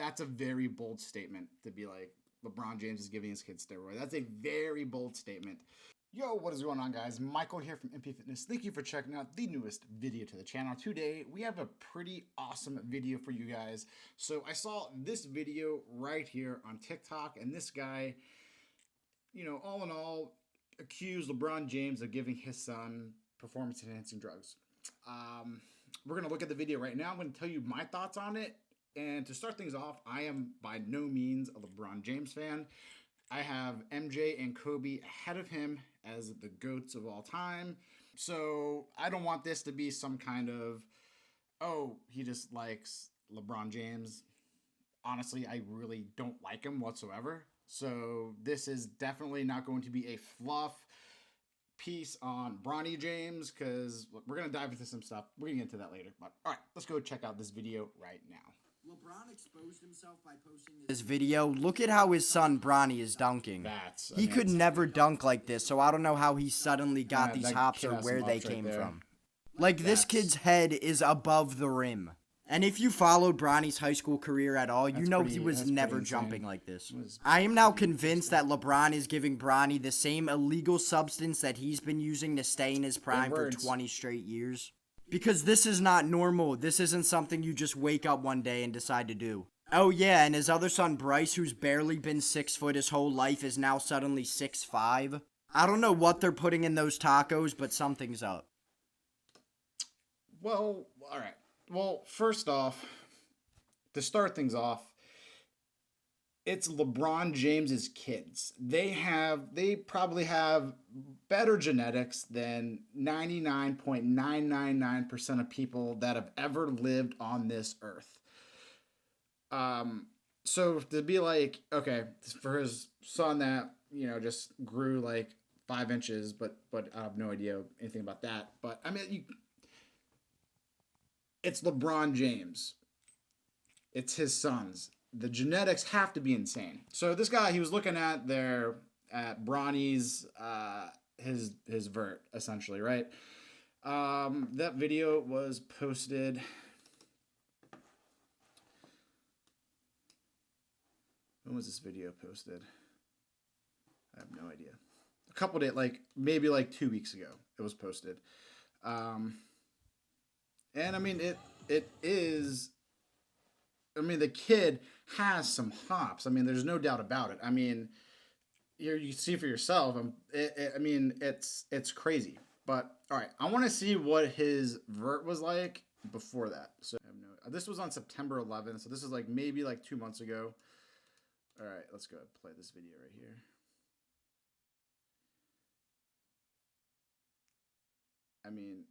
that's a very bold statement to be like LeBron James is giving his kids steroids. That's a very bold statement. Yo, what is going on, guys? Michael here from MP Fitness. Thank you for checking out the newest video to the channel. Today, we have a pretty awesome video for you guys. So I saw this video right here on TikTok, and this guy, all in all, accused LeBron James of giving his son performance-enhancing drugs. We're going to look at the video right now. I'm going to tell you my thoughts on it. And to start things off, I am by no means a LeBron James fan. I have MJ and Kobe ahead of him as the GOATs of all time. So I don't want this to be some kind of, oh, he just likes LeBron James. Honestly, I really don't like him whatsoever. So this is definitely not going to be a fluff piece on Bronny James, because we're going to dive into some stuff. We're going to get into that later. But all right, let's go check out this video right now. LeBron exposed himself by posting this video. Look at how his son Bronny is dunking. He could never dunk like this, so I don't know how he suddenly got these hops or where they came from. Like, this kid's head is above the rim. And if you followed Bronny's high school career at all, you know he was never jumping like this. I am now convinced that LeBron is giving Bronny the same illegal substance that he's been using to stay in his prime for 20 straight years. Because this is not normal. This isn't something you just wake up one day and decide to do. Oh yeah, and his other son Bryce, who's barely been 6 foot his whole life, is now suddenly 6'5". I don't know what they're putting in those tacos, but something's up. Well, all right. Well, first off, to start things off, it's LeBron James's kids. They probably have better genetics than 99.999% of people that have ever lived on this earth. So to be like, okay, for his son that, just grew like 5 inches, but I have no idea anything about that. But I mean, it's LeBron James. It's his sons. The genetics have to be insane. So this guy, he was looking at Bronny's his vert, essentially, right? That video was posted. When was this video posted? I have no idea. A couple days, maybe 2 weeks ago, it was posted. And I mean, it is. I mean, the kid has some hops. I mean, there's no doubt about it. I mean, you see for yourself. I mean, it's crazy. But all right, I want to see what his vert was like before that. So this was on September 11th. So this is maybe 2 months ago. All right, let's go ahead and play this video right here. I mean,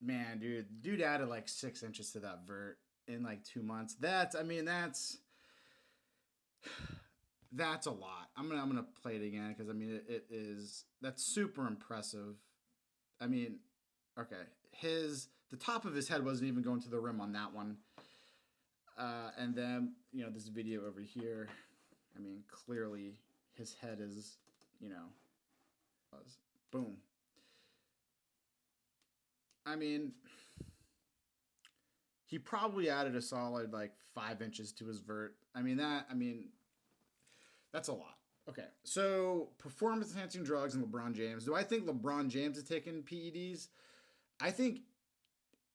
man, dude added 6 inches to that vert in 2 months. That's a lot. I'm gonna play it again because I mean that's super impressive. I mean, okay, the top of his head wasn't even going to the rim on that one. And then this video over here. I mean, clearly his head is boom. I mean, he probably added a solid 5 inches to his vert. I mean, that's a lot. Okay, so performance enhancing drugs and LeBron James. Do I think LeBron James is taking PEDs? I think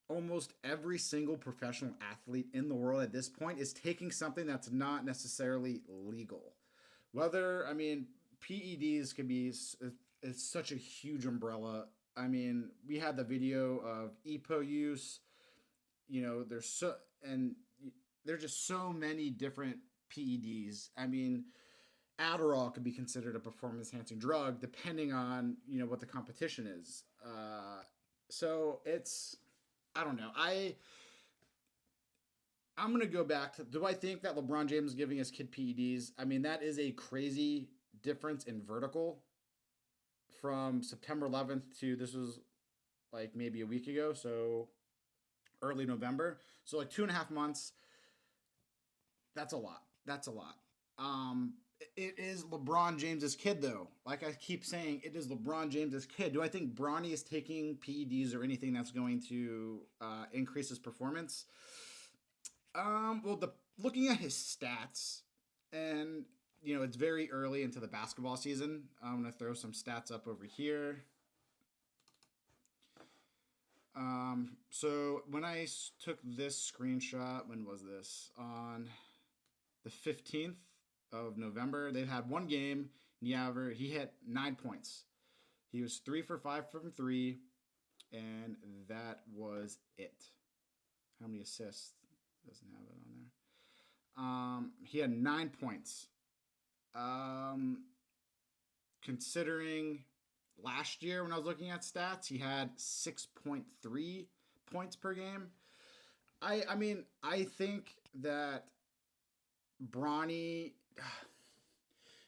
almost every single professional athlete in the world at this point is taking something that's not necessarily legal. Whether, I mean, PEDs could be, it's such a huge umbrella. I mean, we had the video of EPO use. There's just so many different PEDs. I mean, Adderall could be considered a performance-enhancing drug depending on what the competition is. So it's, I don't know. I'm gonna go back to, do I think that LeBron James is giving his kid PEDs? I mean, that is a crazy difference in vertical. From September 11th to, this was maybe a week ago, so early November. So 2.5 months. That's a lot. It is LeBron James's kid, though. Like I keep saying, it is LeBron James's kid. Do I think Bronny is taking PEDs or anything that's going to increase his performance? Well, looking at his stats, and it's very early into the basketball season. I'm gonna throw some stats up over here. So when I took this screenshot, when was this? On the 15th of November. They've had one game. He hit 9 points. He was 3 for 5 from 3, and that was it. How many assists? Doesn't have it on there. He had 9 points. Considering last year when I was looking at stats, he had 6.3 points per game. I mean, I think that Bronny,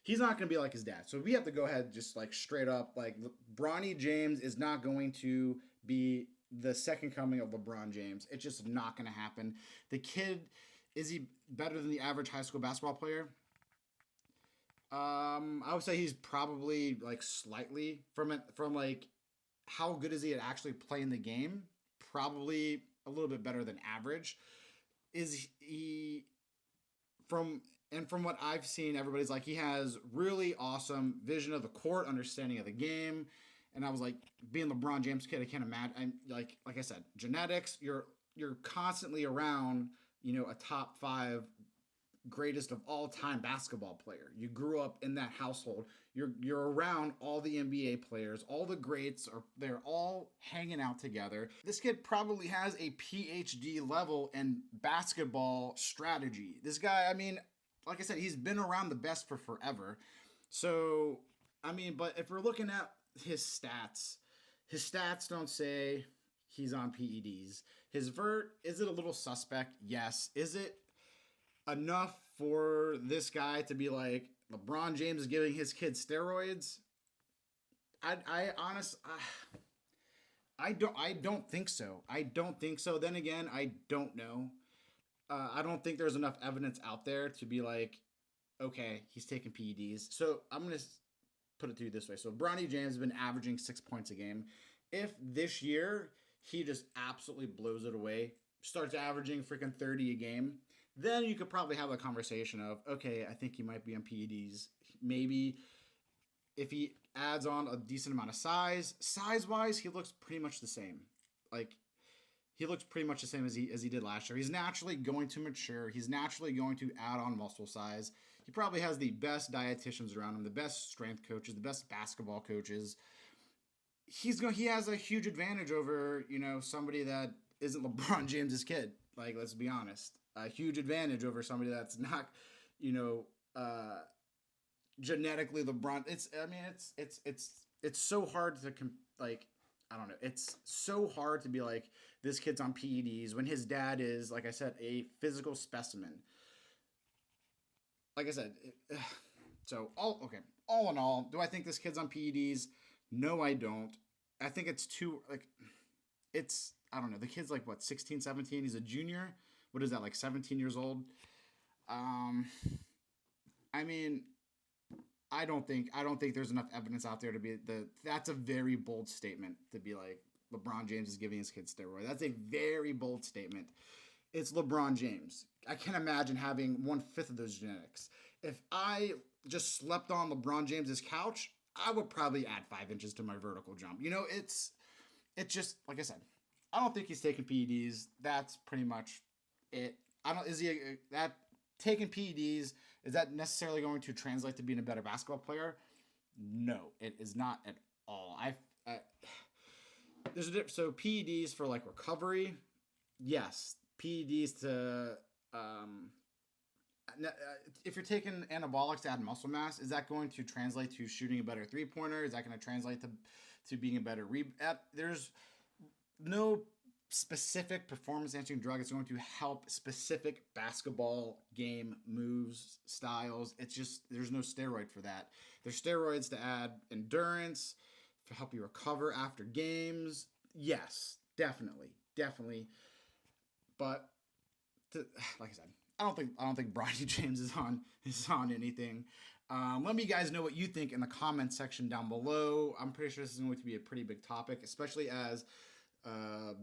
he's not going to be like his dad. So we have to go ahead just like straight up, like Bronny James is not going to be the second coming of LeBron James. It's just not going to happen. The kid, is he better than the average high school basketball player? I would say he's probably like slightly from like how good is he at actually playing the game? Probably a little bit better than average. Is he from what I've seen, everybody's like he has really awesome vision of the court, understanding of the game. And I was like, being LeBron James kid, I can't imagine. I'm like I said, genetics. You're constantly around, a top 5 greatest of all time basketball player. You grew up in that household. You're around all the NBA players. All the greats they're all hanging out together. This kid probably has a PhD level in basketball strategy. This guy, I mean, like I said, he's been around the best for forever. So, I mean, but if we're looking at his stats don't say he's on PEDs. His vert, is it a little suspect? Yes. Is it enough for this guy to be like LeBron James is giving his kid steroids? I don't think so. I don't think so. Then again, I don't know. I don't think there's enough evidence out there to be like, okay, he's taking PEDs. So I'm gonna put it to you this way. So Bronny James has been averaging 6 points a game. If this year he just absolutely blows it away, starts averaging freaking 30 a game, then you could probably have a conversation of, okay, I think he might be on PEDs. Maybe if he adds on a decent amount of size-wise, he looks pretty much the same. Like, he looks pretty much the same as he did last year. He's naturally going to mature. He's naturally going to add on muscle size. He probably has the best dietitians around him, the best strength coaches, the best basketball coaches. He has a huge advantage over, somebody that isn't LeBron James's kid. Like, let's be honest. A huge advantage over somebody that's not, genetically LeBron. It's so hard to I don't know. It's so hard to be like, this kid's on PEDs when his dad is, like I said, a physical specimen. Like I said, all in all, do I think this kid's on PEDs? No, I don't. I think it's too, I don't know. The kid's 16, 17. He's a junior. What is that, 17 years old? I mean, I don't think there's enough evidence out there to be that's a very bold statement to be like LeBron James is giving his kid steroids. That's a very bold statement. It's LeBron James. I can't imagine having 1/5 of those genetics. If I just slept on LeBron James's couch, I would probably add 5 inches to my vertical jump. It's just, like I said, I don't think he's taking PEDs. That's pretty much it. Taking PEDs, is that necessarily going to translate to being a better basketball player? No, it is not at all. There's a difference. So PEDs for recovery, yes. PEDs to if you're taking anabolics to add muscle mass, is that going to translate to shooting a better 3-pointer? Is that going to translate to being a better There's no specific performance-enhancing drug. It's going to help specific basketball game moves, styles. It's just, there's no steroid for that. There's steroids to add endurance, to help you recover after games. Yes, definitely. But like I said, I don't think Bronny James is on anything. Let me guys know what you think in the comment section down below. I'm pretty sure this is going to be a pretty big topic, especially as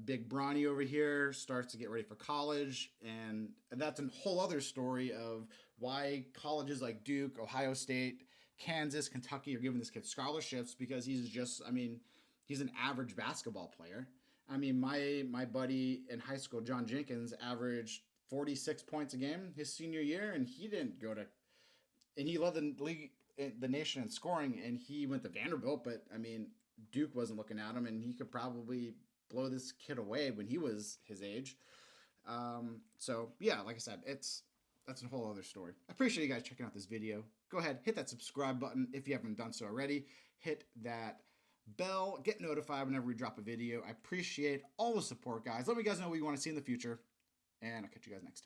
Big Bronny over here starts to get ready for college, and that's a whole other story of why colleges like Duke, Ohio State, Kansas, Kentucky are giving this kid scholarships, because he's just, I mean, he's an average basketball player. I mean, my buddy in high school, John Jenkins, averaged 46 points a game his senior year, and he didn't go to, and he led the league, the nation in scoring, and he went to Vanderbilt, but I mean, Duke wasn't looking at him, and he could probably blow this kid away when he was his age. So yeah, like I said, that's a whole other story. I appreciate you guys checking out this video. Go ahead, hit that subscribe button if you haven't done so already. Hit that bell, get notified whenever we drop a video. I appreciate all the support, guys. Let me guys know what you want to see in the future, and I'll catch you guys next time.